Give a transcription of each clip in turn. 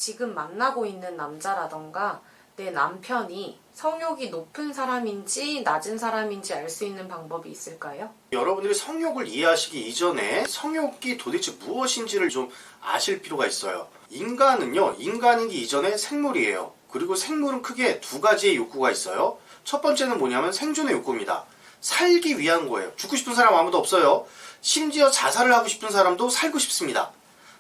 지금 만나고 있는 남자라던가 내 남편이 성욕이 높은 사람인지 낮은 사람인지 알 수 있는 방법이 있을까요? 여러분들이 성욕을 이해하시기 이전에 성욕이 도대체 무엇인지를 좀 아실 필요가 있어요. 인간은요, 인간이기 이전에 생물이에요. 그리고 생물은 크게 두 가지의 욕구가 있어요. 첫 번째는 뭐냐면 생존의 욕구입니다. 살기 위한 거예요. 죽고 싶은 사람 아무도 없어요. 심지어 자살을 하고 싶은 사람도 살고 싶습니다.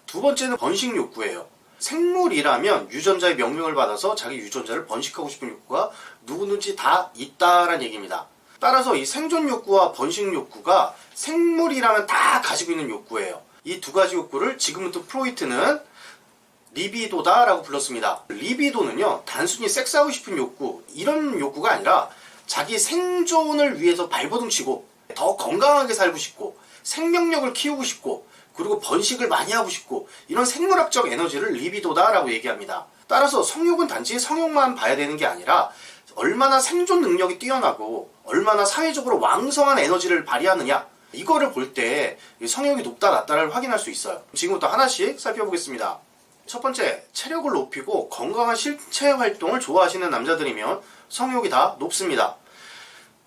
두 번째는 번식 욕구예요. 생물이라면 유전자의 명령을 받아서 자기 유전자를 번식하고 싶은 욕구가 누구든지 다 있다라는 얘기입니다. 따라서 이 생존 욕구와 번식 욕구가 생물이라면 다 가지고 있는 욕구예요. 이 두 가지 욕구를 지금부터 프로이트는 리비도다라고 불렀습니다. 리비도는요, 단순히 섹스하고 싶은 욕구, 이런 욕구가 아니라 자기 생존을 위해서 발버둥치고 더 건강하게 살고 싶고 생명력을 키우고 싶고 그리고 번식을 많이 하고 싶고 이런 생물학적 에너지를 리비도다라고 얘기합니다. 따라서 성욕은 단지 성욕만 봐야 되는 게 아니라 얼마나 생존 능력이 뛰어나고 얼마나 사회적으로 왕성한 에너지를 발휘하느냐, 이거를 볼 때 성욕이 높다 낮다를 확인할 수 있어요. 지금부터 하나씩 살펴보겠습니다. 첫 번째, 체력을 높이고 건강한 신체 활동을 좋아하시는 남자들이면 성욕이 다 높습니다.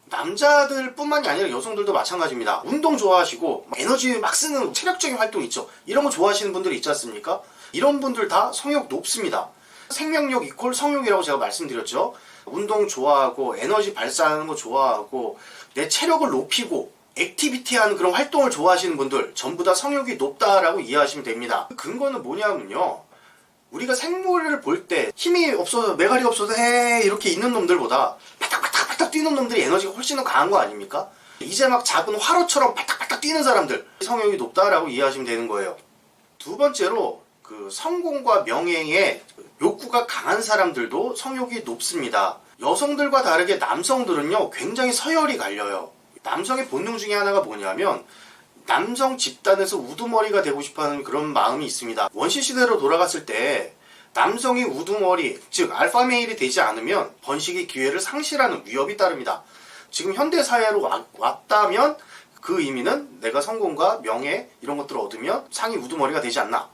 남자들 뿐만이 아니라 여성들도 마찬가지입니다. 운동 좋아하시고 에너지 막 쓰는 체력적인 활동 있죠. 이런 거 좋아하시는 분들이 있지 않습니까? 이런 분들 다 성욕 높습니다. 생명력 이퀄 성욕이라고 제가 말씀드렸죠. 운동 좋아하고 에너지 발산하는 거 좋아하고 내 체력을 높이고 액티비티하는 그런 활동을 좋아하시는 분들 전부 다 성욕이 높다라고 이해하시면 됩니다. 그 근거는 뭐냐면요, 우리가 생물을 볼 때 힘이 없어서 메가리가 없어서 이렇게 있는 놈들보다 바닥바닥 뛰는 놈들이 에너지가 훨씬 더 강한 거 아닙니까? 이제 막 작은 화로처럼 바닥바닥 뛰는 사람들 성욕이 높다라고 이해하시면 되는 거예요. 두 번째로 그 성공과 명예의 욕구가 강한 사람들도 성욕이 높습니다. 여성들과 다르게 남성들은요, 굉장히 서열이 갈려요. 남성의 본능 중에 하나가 뭐냐면 남성 집단에서 우두머리가 되고 싶어하는 그런 마음이 있습니다. 원시시대로 돌아갔을 때 남성이 우두머리, 즉 알파메일이 되지 않으면 번식의 기회를 상실하는 위협이 따릅니다. 지금 현대사회로 왔다면 그 의미는 내가 성공과 명예 이런 것들을 얻으면 상이 우두머리가 되지 않나.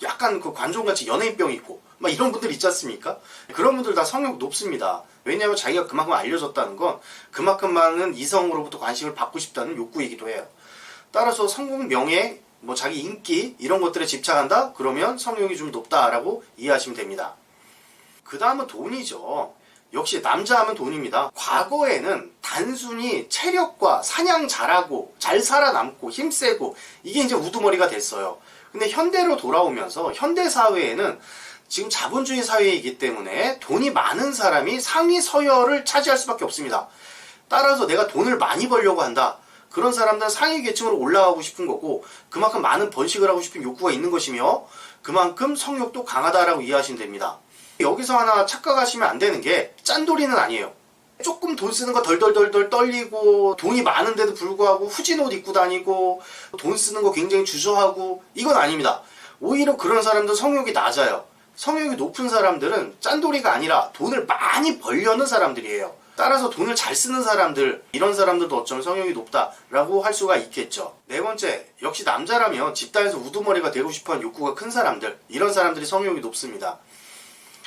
약간 그 관종같이 연예인병 있고 막 이런 분들 있지 않습니까? 그런 분들 다 성욕 높습니다. 왜냐하면 자기가 그만큼 알려졌다는 건 그만큼 많은 이성으로부터 관심을 받고 싶다는 욕구이기도 해요. 따라서 성공, 명예, 자기 인기 이런 것들에 집착한다? 그러면 성욕이 좀 높다라고 이해하시면 됩니다. 그 다음은 돈이죠. 역시 남자 하면 돈입니다. 과거에는 단순히 체력과 사냥 잘하고 잘 살아남고 힘세고 이게 이제 우두머리가 됐어요. 근데 현대로 돌아오면서 현대 사회에는 지금 자본주의 사회이기 때문에 돈이 많은 사람이 상위 서열을 차지할 수밖에 없습니다. 따라서 내가 돈을 많이 벌려고 한다. 그런 사람들은 상위 계층으로 올라가고 싶은 거고 그만큼 많은 번식을 하고 싶은 욕구가 있는 것이며 그만큼 성욕도 강하다라고 이해하시면 됩니다. 여기서 하나 착각하시면 안 되는 게 짠돌이는 아니에요. 조금 돈 쓰는 거 덜덜덜덜 떨리고 돈이 많은데도 불구하고 후진 옷 입고 다니고 돈 쓰는 거 굉장히 주저하고 이건 아닙니다. 오히려 그런 사람들 성욕이 낮아요. 성욕이 높은 사람들은 짠돌이가 아니라 돈을 많이 벌려는 사람들이에요. 따라서 돈을 잘 쓰는 사람들, 이런 사람들도 어쩌면 성욕이 높다라고 할 수가 있겠죠. 네 번째, 역시 남자라면 집단에서 우두머리가 되고 싶어하는 욕구가 큰 사람들, 이런 사람들이 성욕이 높습니다.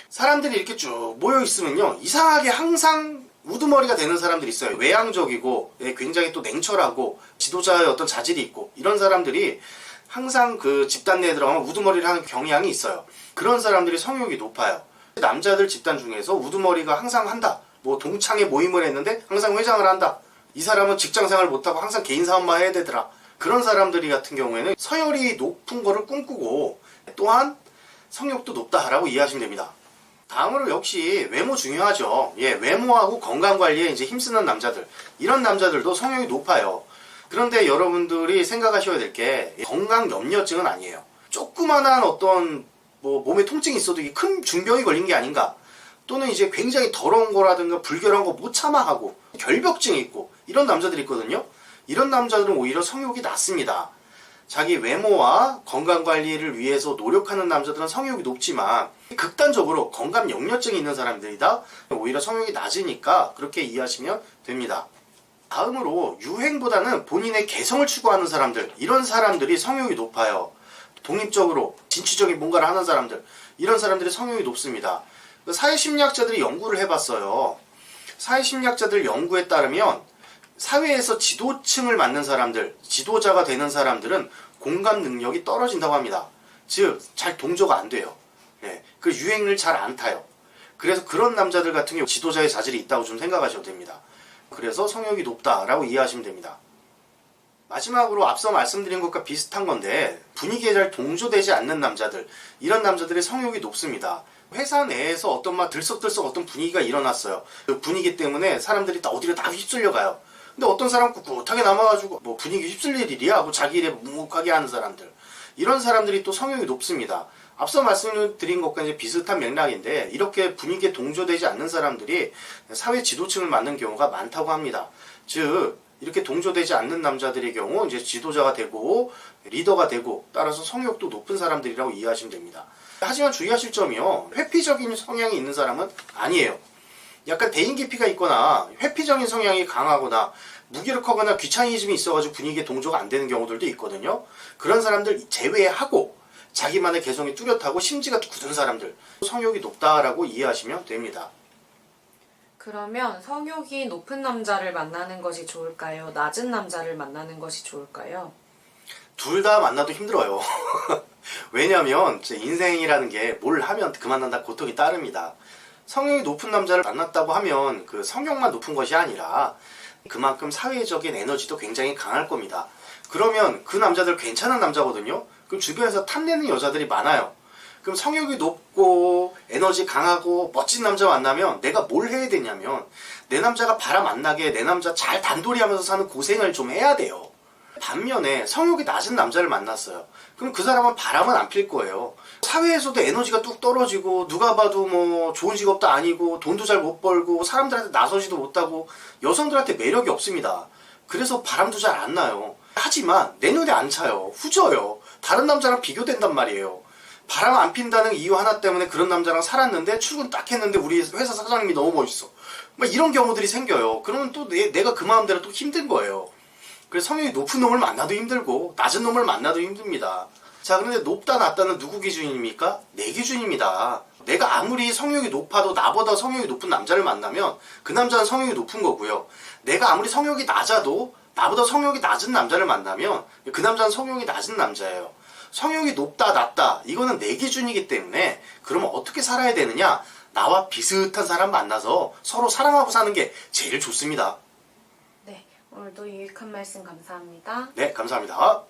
사람들이 이렇게 쭉 모여있으면요, 이상하게 항상 우두머리가 되는 사람들이 있어요. 외향적이고 굉장히 또 냉철하고 지도자의 어떤 자질이 있고 이런 사람들이 항상 그 집단 내에 들어가면 우두머리를 하는 경향이 있어요. 그런 사람들이 성욕이 높아요. 남자들 집단 중에서 우두머리가 항상 한다. 동창회 모임을 했는데 항상 회장을 한다. 이 사람은 직장생활 못하고 항상 개인 사업만 해야 되더라. 그런 사람들이 같은 경우에는 서열이 높은 거를 꿈꾸고 또한 성욕도 높다라고 이해하시면 됩니다. 다음으로 역시 외모 중요하죠. 외모하고 건강관리에 이제 힘쓰는 남자들, 이런 남자들도 성욕이 높아요. 그런데 여러분들이 생각하셔야 될 게 건강염려증은 아니에요. 조그만한 어떤 몸에 통증이 있어도 이게 큰 중병이 걸린 게 아닌가, 또는 이제 굉장히 더러운 거라든가 불결한 거 못 참아하고 결벽증이 있고 이런 남자들이 있거든요. 이런 남자들은 오히려 성욕이 낮습니다. 자기 외모와 건강관리를 위해서 노력하는 남자들은 성욕이 높지만 극단적으로 건강염려증이 있는 사람들이다 오히려 성욕이 낮으니까 그렇게 이해하시면 됩니다. 다음으로 유행보다는 본인의 개성을 추구하는 사람들, 이런 사람들이 성욕이 높아요. 독립적으로 진취적인 뭔가를 하는 사람들, 이런 사람들이 성욕이 높습니다. 사회심리학자들이 연구를 해봤어요. 사회심리학자들 연구에 따르면 사회에서 지도층을 맡는 사람들, 지도자가 되는 사람들은 공감 능력이 떨어진다고 합니다. 즉, 잘 동조가 안 돼요. 네, 그 유행을 잘 안 타요. 그래서 그런 남자들 같은 경우 지도자의 자질이 있다고 좀 생각하셔도 됩니다. 그래서 성욕이 높다라고 이해하시면 됩니다. 마지막으로 앞서 말씀드린 것과 비슷한 건데 분위기에 잘 동조되지 않는 남자들, 이런 남자들의 성욕이 높습니다. 회사 내에서 어떤 막 들썩들썩 어떤 분위기가 일어났어요. 그 분위기 때문에 사람들이 다 어디로 다 휩쓸려 가요. 근데 어떤 사람 꿋꿋하게 남아가지고 뭐 분위기 휩쓸릴 일이야, 뭐 자기 일에 묵묵하게 하는 사람들, 이런 사람들이 또 성욕이 높습니다. 앞서 말씀드린 것과 이제 비슷한 맥락인데 이렇게 분위기에 동조되지 않는 사람들이 사회 지도층을 맡는 경우가 많다고 합니다. 즉 이렇게 동조되지 않는 남자들의 경우 이제 지도자가 되고 리더가 되고 따라서 성욕도 높은 사람들이라고 이해하시면 됩니다. 하지만 주의하실 점이요, 회피적인 성향이 있는 사람은 아니에요. 약간 대인 기피가 있거나 회피적인 성향이 강하거나 무기력하거나 귀차니즘이 있어가지고 분위기에 동조가 안 되는 경우들도 있거든요. 그런 사람들 제외하고 자기만의 개성이 뚜렷하고 심지가 굳은 사람들, 성욕이 높다라고 이해하시면 됩니다. 그러면 성욕이 높은 남자를 만나는 것이 좋을까요? 낮은 남자를 만나는 것이 좋을까요? 둘 다 만나도 힘들어요. 왜냐면 제 인생이라는 게 뭘 하면 그만한다 고통이 따릅니다. 성욕이 높은 남자를 만났다고 하면 그 성욕만 높은 것이 아니라 그만큼 사회적인 에너지도 굉장히 강할 겁니다. 그러면 그 남자들 괜찮은 남자거든요. 그럼 주변에서 탐내는 여자들이 많아요. 그럼 성욕이 높고 에너지 강하고 멋진 남자 만나면 내가 뭘 해야 되냐면 내 남자가 바람 안 나게 내 남자 잘 단돌이하면서 사는 고생을 좀 해야 돼요. 반면에 성욕이 낮은 남자를 만났어요. 그럼 그 사람은 바람은 안 필 거예요. 사회에서도 에너지가 뚝 떨어지고 누가 봐도 뭐 좋은 직업도 아니고 돈도 잘 못 벌고 사람들한테 나서지도 못하고 여성들한테 매력이 없습니다. 그래서 바람도 잘 안 나요. 하지만 내 눈에 안 차요. 후져요. 다른 남자랑 비교된단 말이에요. 바람 안 핀다는 이유 하나 때문에 그런 남자랑 살았는데 출근 딱 했는데 우리 회사 사장님이 너무 멋있어. 막 이런 경우들이 생겨요. 그러면 또 내가 그 마음대로 또 힘든 거예요. 그래서 성욕이 높은 놈을 만나도 힘들고 낮은 놈을 만나도 힘듭니다. 자, 그런데 높다 낮다는 누구 기준입니까? 내 기준입니다. 내가 아무리 성욕이 높아도 나보다 성욕이 높은 남자를 만나면 그 남자는 성욕이 높은 거고요. 내가 아무리 성욕이 낮아도 나보다 성욕이 낮은 남자를 만나면 그 남자는 성욕이 낮은 남자예요. 성욕이 높다 낮다 이거는 내 기준이기 때문에 그러면 어떻게 살아야 되느냐? 나와 비슷한 사람 만나서 서로 사랑하고 사는 게 제일 좋습니다. 네, 오늘도 유익한 말씀 감사합니다. 네, 감사합니다.